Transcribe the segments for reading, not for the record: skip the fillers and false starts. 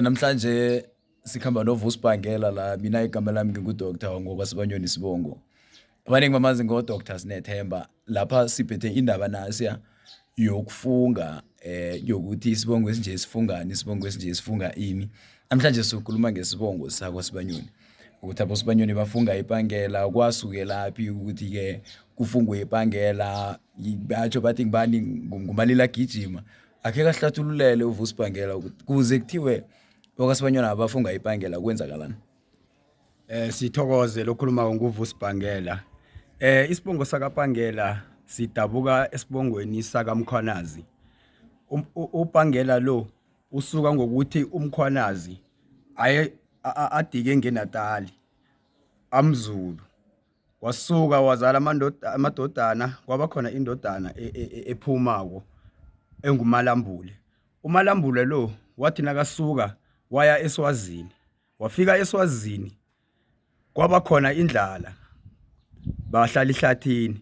Namhlanje sikhamba noVusibhangela la, mina igama lami ngingu-Dr. ngokwasibanyoni Sibongo. Abaningi bamazi ngo-Dr. Sinethemba. Lapha siphethe indaba nasiya yokufunga, yokuthi isibongo esinje sifungani, isibongo esinje sifunga ini. Namhlanje sizokhuluma ngesibongo sakwaSibanyoni, ukuthi aboSibanyoni bafunga ibhangela, kwasukelaphi ukuthi-ke kufungwe ibhangela, batsho bathi ngubani, nguMalila Gijima. Akhe kahlathululele uVusibhangela ukuthi kuze kuthiwe abokwasibanyoni abafunga ibhangela kwenzakalani. Sithokoze lokhuluma nguVusibhangela. Isibongo sakaBhangela sidabuka esibongweni sakaMkhwanazi. uBhangela lo usuka ngokuthi uMkhwanazi adike ngeNatali, amZulu. Wasuka wazala amadodana, kwaba khona indodana ephumako enguMalambule. uMalambule lo wathi nakasuka waya eSwazini, wafika eSwazini kwaba khona indlala, bahlala ihlathini.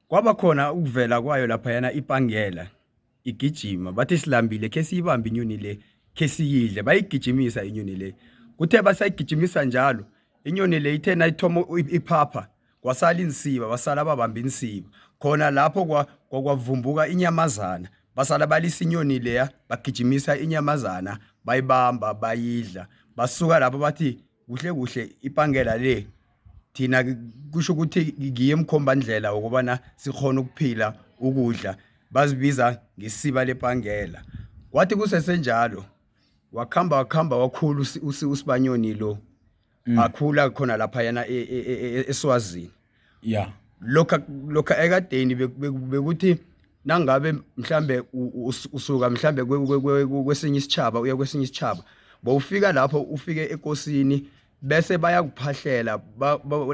Kwaba khona ukuvela kwayo lapha yana ibhangela igijima, bathi silambile ke siyibambe inyoni le, ke siyidle. Bayigijimisa inyoni le, kuthe basayigijimisa njalo inyoni le ithe nayithoma iphapha, kwasala insiba, basala babamba insiba. Khona lapho kwavumbuka inyamazana, basala balisa inyoni leya, bagijimisa inyamazana, bayibamba bayidla. Basuka lapho bathi kuhle kuhle ibhangela le thina kusho ukuthi ngiye emkhombandlela ukubana sikhona ukuphila ukudla, bazibiza ngesiba lebhangela. Kwathi kusesenjalo wakhamba wakhulu uSibanyoni lo, akhula khona lapha yana eSwazini. Yeah. Lokha ekadeni bekuthi nangabe mhlambe usuka mhlambe kwesinye isitshaba uya kwesinye isitshaba, bawufika lapho ufike enkosini bese bayakuphahlela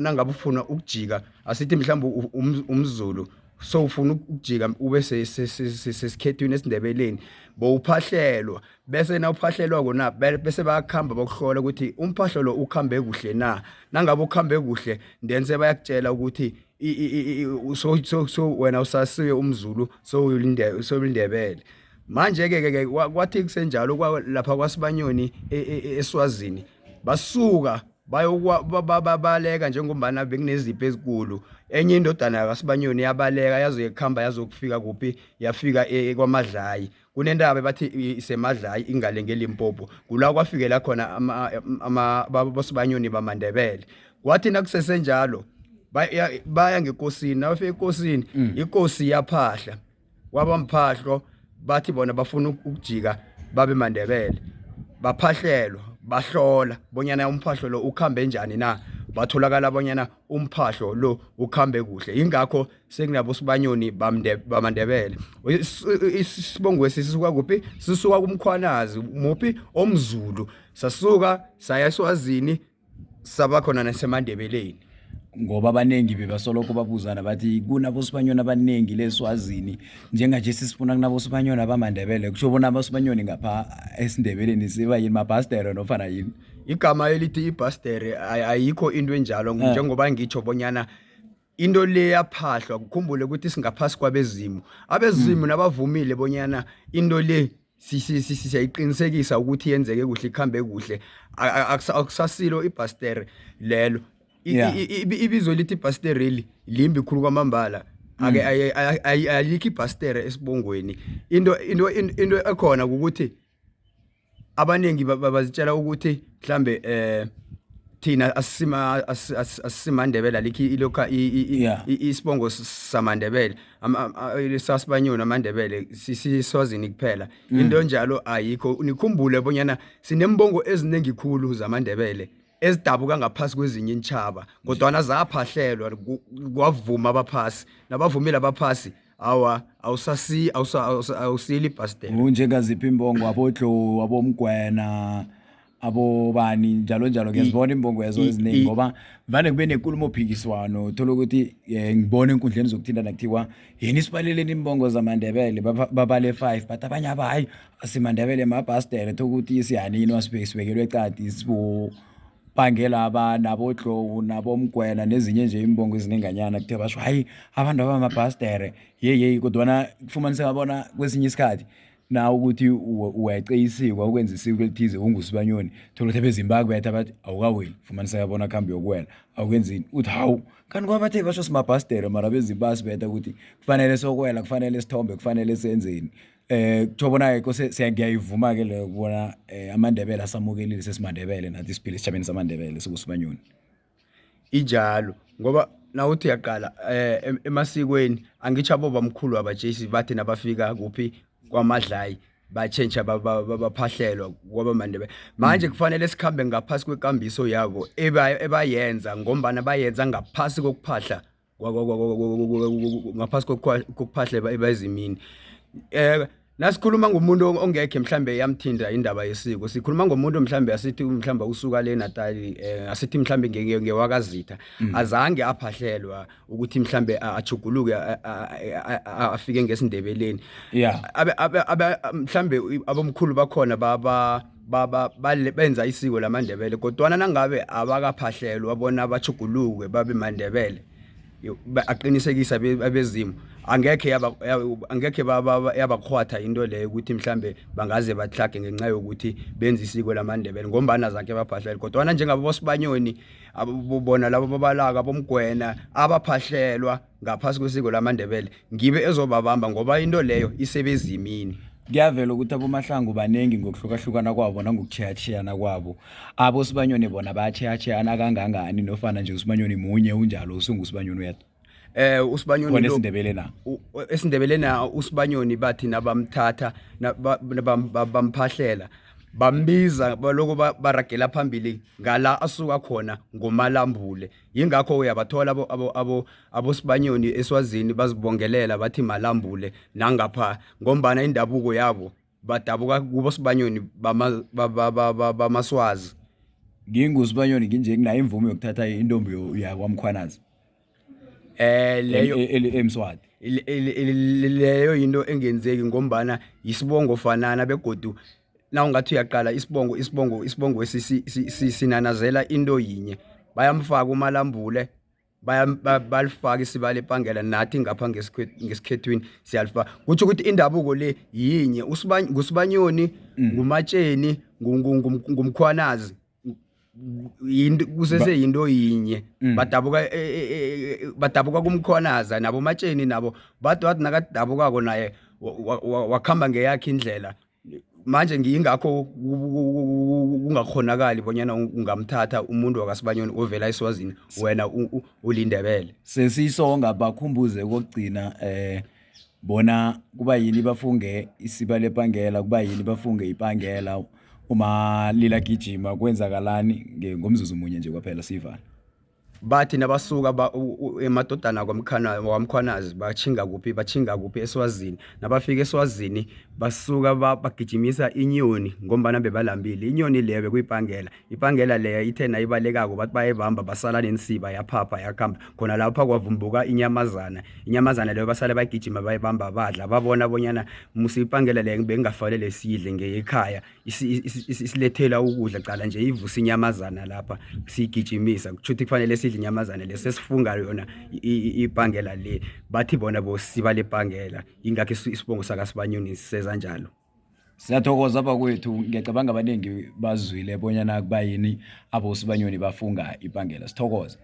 nangabe ufuna ukujika, asithi mhlambe umZulu so ufuna ukujika ube sesikhethweni esiNdebeleni, bowuphahlelwa. Bese nawuphahlelwa kona bese bayakhamba bakuhlola ukuthi umphahlo lo ukhambe kuhle na. Nangabe ukhambe kuhle then bayakutshela ukuthi so wena usasiwe umZulu, so ulindebele. Manje ke kwathi kusenjalo lapha kwaSibanyoni eSwazini, basuka babaleka njengombana bekunezipho ezikulu. Enye indodana yaSibanyoni yabaleka yazoyikhamba yazokufika kuphi, yafika kwaMadlayi. Kunendaba bathi iseMadlayi ingale ngeLimpopo, kula kwafikela khona aboSibanyoni bamaNdebele. Kwathi nakusesenjalo baya ngekosini, nawufika ekosini inkosi yaphahla, kwaba mphahlo, bathi bona bafuna ukujika babe maNdebele. Baphahlelwa, bahlola bonyana umphahlo lo ukhambe njani na, batholakala bonyana umphahlo lo ukhambe kuhle. Ingakho sekunabo Sibanyoni bamaNdebele. Isibongo sisuka kuphi? Sisuka kuMkhwanazi, muphi omZulu. Sasuka saya eSwazini saba khona naseMandebeleni. Ngoba abanengi bebasoloko babuzana bathi kunaboSibanyoni abanengi leSwazini, njenganje sisifuna kunaboSibanyoni abamaNdebele. Kusho bona aboSibanyoni ngapha esiNdebeleni siba yini, mabhastere nofana yini? Igama elithi ibhastere ayikho into enjalo, njengoba ngitsho bonyana into le yaphahlwa. Kukhumbule ukuthi singaphasi kwabezimu, abezimu nabavumile bonyana into le siyayiqinisekisa ukuthi yenzeke kuhle, ikhambe kuhle, akusasilo ibhastere lelo. Ibizo lithi ibhastere limbi khulu kwamambala. Alikho ibhastere esibongweni. Into ekhona ukuthi abanengi bazitshela ukuthi mhlambe thina asimaNdebele, alikho ilokha isibongo samaNdebele, sasibanyoni amaNdebele siswazini kuphela. Into njalo ayikho. Nikhumbule bonyana sinembongo ezinengi khulu zamaNdebele ezidabuka ngaphasi kwezinye intshaba, kodwana zaphahlelwa kwavuma abaphasi. Nabavumile abaphasi, awa awusili ibhastere. Njengaziphi imbongo, aboDlowu, aboMgwena, abobani njalo njalo. Ngiyazibona imbongo yazo eziningi ngoba vane kube nenkulumo phikiswano. Uthola ukuthi ngibona enkundleni zokuthintana kuthiwa yini isibaleleni imbongo zamaNdebele, babale 5, but abanye abayi asimaNdebele mabhastere, thokuthi siyanini wasibekelwe ecadi sibo Bhangela naboDlowu naboMgwena nezinye nje imbongo ezinenganyana. Kuthe basho hayi abantu abamabhastere, kodwana kufumaniseka bona kwesinye isikhathi na ukuthi uyaceyisikwa ukwenza isiko elithize ungusibanyoni thola ukuthi ebezimbabwe betha bathi awukaweli fumanisa yabona khambi yokuwela awukwenzini uthi hawu kanti kwabathe basho simabhastero mara bezimbabwe betha ukuthi kufanele sokwela kufanele sithombe kufanele senzeni kutshobona ke siyangiyayivuma ke leyo kubona amandebele asamukelile sesimandebele nathi siphile sichabeni samandebele sikusibanyoni injalo ngoba nawuthi yaqala emasikweni angitsho abobamkhulu abajesi bathi nabafika kuphi kwamadlayi batshentsha baphahlelwa kwabamandebele manje kufanele sikhambe ngaphasi kwekambiso yabo ebayenza ngombana bayenza ngaphasi kokuphahla ngaphasi kokuphahla ebazimini nasikhuluma ngomuntu ongekhe mhlambe yamthinda indaba yesiko sikhuluma ngomuntu mhlambe asithi mhlambe usuka le Natal asithi mhlambe ngewakazitha azange aphahlelwa ukuthi mhlambe ajuguluke afike ngesindebeleni mhlambe abomkhulu bakhona benza isiko lamandebele kodwa nangabe abakaphahlelwa wabona abajuguluke babe mandebele aqinisekisa abezimo angekhe yabakhwatha into leyo ukuthi mhlambe bangaze bahlage ngenxa yokuthi benza isiko lamandebele ngombana zanke baphahlele kodwa njengabo bosibanyoni abobona labo babalaka bomgwena abaphahlelwa ngaphasi kwesiko lamandebele ngibe ezobabamba ngoba into leyo isebezimini kuyavela ukuthi abomahlangu banengi ngokuhlukahlukana kwabo nangokuchiyachiyana kwabo abosibanyoni bona bayachiyachiyana kangangani nofana nje usibanyoni munye unjalo usungusibanyoni uyedwa usibanyoni lo esindebele na esindebele na usibanyoni bathi nabamthatha bamphahlela bambiza baloko baragela phambili ngala asuka khona ngomalambule yingakho uyabathola abosibanyoni eSwazini bazibongelela bathi malambule nangapha ngombana indabuko yabo badabuka kubo sibanyoni bamaswazi ngingusibanyoni nginje kunayo imvumo yokuthatha intombi yakwamkhwanazi leyo emswati leyo into engenzeki ngombana yisibongo fanana begodu na ungathi uyaqala isibongo sinanazela into yinye bayamfaka umalambule balifaka isibale epangela nathi ngapha ngesikhethwini siyalifaka kuthi ukuthi indabuko le yinye ngusibanyoni ngumatsheni ngumkhwanazi kusese yinto yinye badabuka kumkhwanaza nabo matsheni nabo bathi nakadabukako naye wakhamba ngeyakhe indlela manje ngiyingakho kungakhonakali bonyana ungamthatha umuntu wakasibanyoni ovela eSwazini wena ulindebele sesisonga bakhumbuze kokugcina bona kuba yini bafunge isiba lepangela kuba yini bafunge ipangela uma lila gijima kwenzakalani ngomzuzu munye nje kwaphela sivala bathi nabasuka emadodana kwamkhwanazi bachinga kuphi eSwazini nabafika eSwazini basuka bagijimisa inyoni ngombana bebalambile inyoni leyo kuyipangela ipangela leyo ithe nayibalekako bathi bayebamba basala nensiba yaphapha yakhamba khona lapha kwavumbuka inyamazana leyo basale bagijima bayibamba badla babona bonyana musi ipangela leyo bengafanele sidle ngekhaya isilethela ukudla cala nje ivusa inyamazana lapha sigijimisa kuthi kufanele inyamazana lesesifunga yona ipangela le bathi bona bosiba lepangela ingakho isibongo sakasibanyoni siseza njalo siyathokoza bakwethu ngiyacabanga abaningi bazwile bonyana kuba yini abosibanyoni bafunga ipangela sithokoza